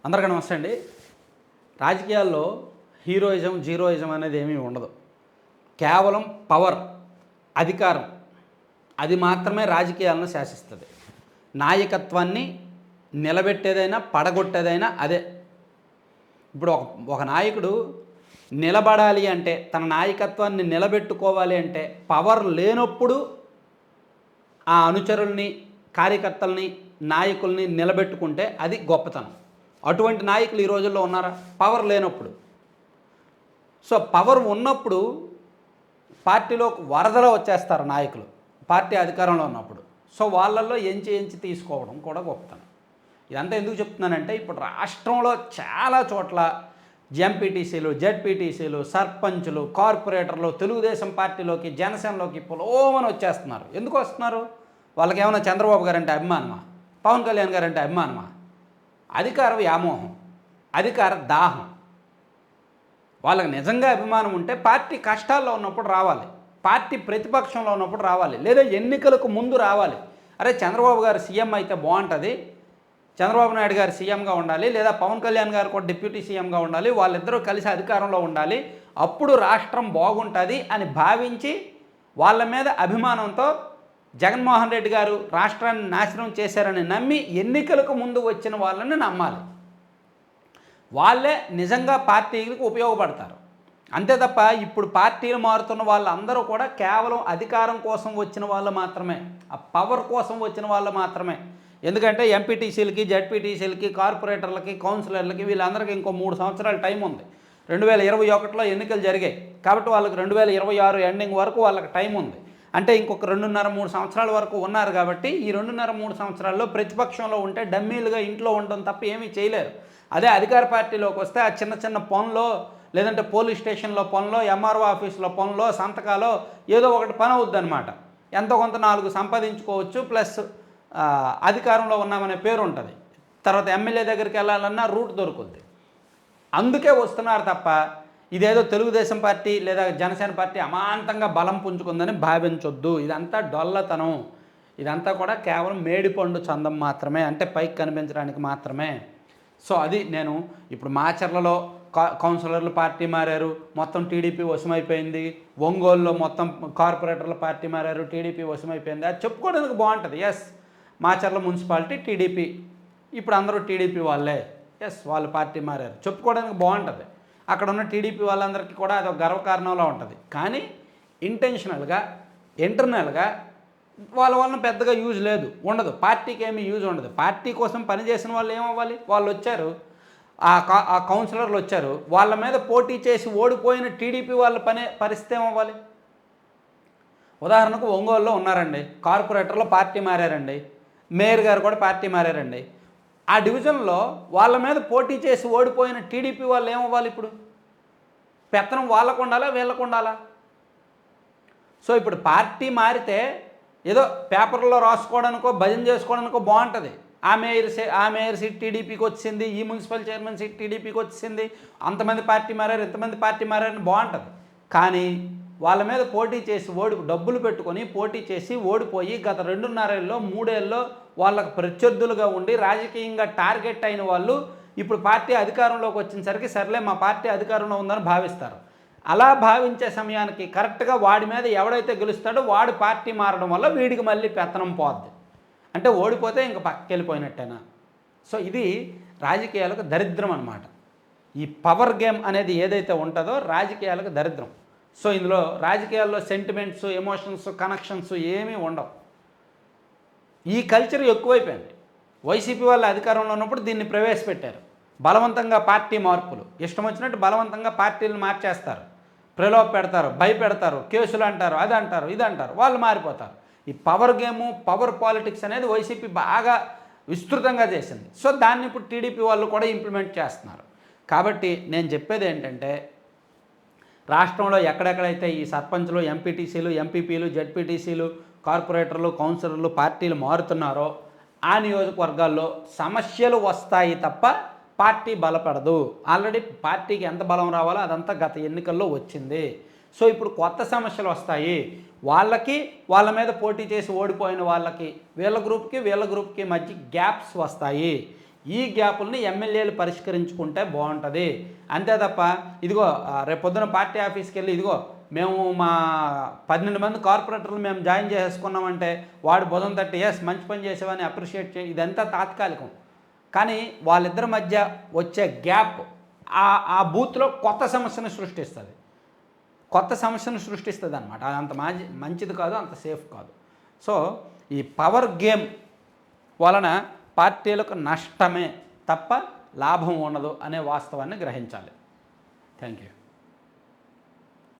అందరికీ నమస్తే అండి. రాజకీయాల్లో హీరోయిజం, జీరోయిజం అనేది ఏమీ ఉండదు. కేవలం పవర్, అధికారం అది మాత్రమే రాజకీయాలను శాసిస్తుంది. నాయకత్వాన్ని నిలబెట్టేదైనా పడగొట్టేదైనా అదే. ఇప్పుడు ఒక నాయకుడు నిలబడాలి అంటే, తన నాయకత్వాన్ని నిలబెట్టుకోవాలి అంటే పవర్ లేనప్పుడు ఆ అనుచరుల్ని, కార్యకర్తల్ని, నాయకుల్ని నిలబెట్టుకుంటే అది గొప్పతనం. అటువంటి నాయకులు ఈ రోజుల్లో ఉన్నారా? పవర్ లేనప్పుడు. సో పవర్ ఉన్నప్పుడు పార్టీలో వరదలో వచ్చేస్తారు నాయకులు, పార్టీ అధికారంలో ఉన్నప్పుడు. సో వాళ్ళల్లో ఎంచి తీసుకోవడం కూడా గొప్పతనం. ఇదంతా ఎందుకు చెప్తున్నానంటే, ఇప్పుడు రాష్ట్రంలో చాలా చోట్ల ఎంపీటీసీలు, జెడ్పీటీసీలు, సర్పంచులు, కార్పొరేటర్లు తెలుగుదేశం పార్టీలోకి, జనసేనలోకి పొలోమని వచ్చేస్తున్నారు. ఎందుకు వస్తున్నారు? వాళ్ళకి ఏమైనా చంద్రబాబు గారంటే అభిమానమా? పవన్ కళ్యాణ్ గారంటే అభిమానమా? అధికార వ్యామోహం, అధికార దాహం. వాళ్ళకి నిజంగా అభిమానం ఉంటే పార్టీ కష్టాల్లో ఉన్నప్పుడు రావాలి, పార్టీ ప్రతిపక్షంలో ఉన్నప్పుడు రావాలి, లేదా ఎన్నికలకు ముందు రావాలి. అరే చంద్రబాబు గారు సీఎం అయితే బాగుంటుంది, చంద్రబాబు నాయుడు గారు సీఎంగా ఉండాలి, లేదా పవన్ కళ్యాణ్ గారు కూడా డిప్యూటీ సీఎంగా ఉండాలి, వాళ్ళిద్దరూ కలిసి అధికారంలో ఉండాలి, అప్పుడు రాష్ట్రం బాగుంటుంది అని భావించి వాళ్ళ మీద అభిమానంతో జగన్మోహన్ రెడ్డి గారు రాష్ట్రాన్ని నాశనం చేశారని నమ్మి ఎన్నికలకు ముందు వచ్చిన వాళ్ళని నమ్మాలి. వాళ్ళే నిజంగా పార్టీలకు ఉపయోగపడతారు. అంతే తప్ప ఇప్పుడు పార్టీలు మారుతున్న వాళ్ళందరూ కూడా కేవలం అధికారం కోసం వచ్చిన వాళ్ళు మాత్రమే, ఆ పవర్ కోసం వచ్చిన వాళ్ళు మాత్రమే. ఎందుకంటే ఎంపీటీసీలకి, జెడ్పీటీసీలకి, కార్పొరేటర్లకి, కౌన్సిలర్లకి వీళ్ళందరికీ ఇంకో 3 సంవత్సరాల టైం ఉంది. 2021లో ఎన్నికలు జరిగాయి కాబట్టి వాళ్ళకి 2026 ఎండింగ్ వరకు వాళ్ళకి టైం ఉంది. అంటే ఇంకొక 2.5-3 సంవత్సరాల వరకు ఉన్నారు. కాబట్టి ఈ 2.5-3 సంవత్సరాల్లో ప్రతిపక్షంలో ఉంటే డమ్మీలుగా ఇంట్లో ఉండడం తప్ప ఏమీ చేయలేరు. అదే అధికార పార్టీలోకి వస్తే ఆ చిన్న చిన్న పనులో, లేదంటే పోలీస్ స్టేషన్లో పనులో, ఎంఆర్ఓ ఆఫీస్లో పనులో, సంతకాలో ఏదో ఒకటి పని అవుద్ది అనమాట. ఎంతో కొంత 4 సంపాదించుకోవచ్చు, ప్లస్ అధికారంలో ఉన్నామనే పేరు ఉంటుంది. తర్వాత ఎమ్మెల్యే దగ్గరికి వెళ్ళాలన్నా రూట్ దొరుకుద్ది. అందుకే వస్తున్నారు తప్ప ఇదేదో తెలుగుదేశం పార్టీ లేదా జనసేన పార్టీ అమాంతంగా బలం పుంజుకుందని భావించొద్దు. ఇదంతా డొల్లతనం. ఇదంతా కూడా కేవలం మేడిపండు చందం మాత్రమే, అంటే పైకి కనిపించడానికి మాత్రమే. సో అది నేను ఇప్పుడు మాచర్లలో కౌన్సిలర్లు పార్టీ మారారు, మొత్తం టీడీపీ వశమైపోయింది. ఒంగోలులో మొత్తం కార్పొరేటర్ల పార్టీ మారారు, టీడీపీ వశమైపోయింది. అది చెప్పుకోవడానికి బాగుంటుంది. ఎస్, మాచర్ల మున్సిపాలిటీ టీడీపీ, ఇప్పుడు అందరూ టీడీపీ వాళ్ళే, ఎస్ వాళ్ళు పార్టీ మారారు, చెప్పుకోవడానికి బాగుంటుంది. అక్కడ ఉన్న టీడీపీ వాళ్ళందరికీ కూడా అది ఒక గర్వకారణంలో ఉంటుంది. కానీ ఇంటెన్షనల్గా, ఇంటర్నల్గా వాళ్ళ వలన పెద్దగా యూజ్ లేదు, ఉండదు. పార్టీకి ఏమీ యూజ్ ఉండదు. పార్టీ కోసం పనిచేసిన వాళ్ళు ఏమవ్వాలి? వాళ్ళు వచ్చారు, ఆ కౌన్సిలర్లు వచ్చారు, వాళ్ళ మీద పోటీ చేసి ఓడిపోయిన టీడీపీ వాళ్ళ పరిస్థితి ఏమవ్వాలి? ఉదాహరణకు ఒంగోలులో ఉన్నారండి, కార్పొరేటర్లో పార్టీ మారారండి, మేయర్ గారు కూడా పార్టీ మారారండి. ఆ డివిజన్లో వాళ్ళ మీద పోటీ చేసి ఓడిపోయిన టీడీపీ వాళ్ళు ఏమవ్వాలి? ఇప్పుడు పెత్తనం వాళ్ళకు ఉండాలా, వీళ్ళకు ఉండాలా? సో ఇప్పుడు పార్టీ మారితే ఏదో పేపర్లో రాసుకోవడానికో, భజన చేసుకోవడానికో బాగుంటుంది. ఆ మేయర్ సీట్ టీడీపీకి వచ్చింది, ఈ మున్సిపల్ చైర్మన్ సీట్ టీడీపీకి వచ్చింది, అంతమంది పార్టీ మారారు, ఇంతమంది పార్టీ మారారని బాగుంటుంది. కానీ వాళ్ళ మీద పోటీ చేసి డబ్బులు పెట్టుకొని పోటీ చేసి ఓడిపోయి గత 2.5 ఏళ్ళలో 3 ఏళ్ళలో వాళ్ళకు ప్రత్యర్థులుగా ఉండి రాజకీయంగా టార్గెట్ అయిన వాళ్ళు ఇప్పుడు పార్టీ అధికారంలోకి వచ్చేసరికి సర్లే మా పార్టీ అధికారంలో ఉందని భావిస్తారు. అలా భావించే సమయానికి కరెక్ట్గా వాడి మీద ఎవడైతే గెలుస్తాడో వాడు పార్టీ మారడం వల్ల వీడికి మళ్ళీ పెత్తనం పోద్ది. అంటే ఓడిపోతే ఇంక పక్కకి వెళ్ళిపోయినట్టేనా? సో ఇది రాజకీయాలకు దరిద్రం అన్నమాట. ఈ పవర్ గేమ్ అనేది ఏదైతే ఉంటుందో రాజకీయాలకు దరిద్రం. సో ఇందులో రాజకీయాల్లో సెంటిమెంట్స్, ఎమోషన్స్, కనెక్షన్స్ ఏమీ ఉండవు. ఈ కల్చర్ ఎక్కువైపోయింది. వైసీపీ వాళ్ళు అధికారంలో ఉన్నప్పుడు దీన్ని ప్రవేశపెట్టారు. బలవంతంగా పార్టీ మార్పులు, ఇష్టం వచ్చినట్టు బలవంతంగా పార్టీలను మార్చేస్తారు, ప్రలోభ పెడతారు, భయపెడతారు, కేసులు అంటారు, అది అంటారు, ఇది అంటారు, వాళ్ళు మారిపోతారు. ఈ పవర్ గేము, పవర్ పాలిటిక్స్ అనేది వైసీపీ బాగా విస్తృతంగా చేసింది. సో దాన్ని ఇప్పుడు టీడీపీ వాళ్ళు కూడా ఇంప్లిమెంట్ చేస్తున్నారు. కాబట్టి నేను చెప్పేది ఏంటంటే, రాష్ట్రంలో ఎక్కడెక్కడైతే ఈ సర్పంచ్లు, ఎంపీటీసీలు, ఎంపీపీలు, జెడ్పీటీసీలు, కార్పొరేటర్లు, కౌన్సిలర్లు పార్టీలు మారుతున్నారో ఆ నియోజకవర్గాల్లో సమస్యలు వస్తాయి తప్ప పార్టీ బలపడదు. ఆల్రెడీ పార్టీకి ఎంత బలం రావాలో అదంతా గత ఎన్నికల్లో వచ్చింది. సో ఇప్పుడు కొత్త సమస్యలు వస్తాయి. వాళ్ళ మీద పోటీ చేసి ఓడిపోయిన వాళ్ళకి, వీళ్ళ గ్రూప్కి మధ్య గ్యాప్స్ వస్తాయి. ఈ గ్యాపుల్ని ఎమ్మెల్యేలు పరిష్కరించుకుంటే బాగుంటుంది. అంతే తప్ప ఇదిగో రేపొద్దున పార్టీ ఆఫీస్కి వెళ్ళి ఇదిగో మేము మా 12 మంది కార్పొరేటర్లు మేము జాయిన్ చేసేసుకున్నామంటే వాడు బుధం తట్టి ఎస్ మంచి పని చేసేవని అప్రిషియేట్ చేయి, ఇదంతా తాత్కాలికం. కానీ వాళ్ళిద్దరి మధ్య వచ్చే గ్యాప్ ఆ బూత్లో కొత్త సమస్యను సృష్టిస్తుంది, అనమాట. అది అంత మంచిది కాదు, అంత సేఫ్ కాదు. సో ఈ పవర్ గేమ్ వలన పార్టీలకు నష్టమే తప్ప లాభం ఉండదు అనే వాస్తవాన్ని గ్రహించాలి. Thank you.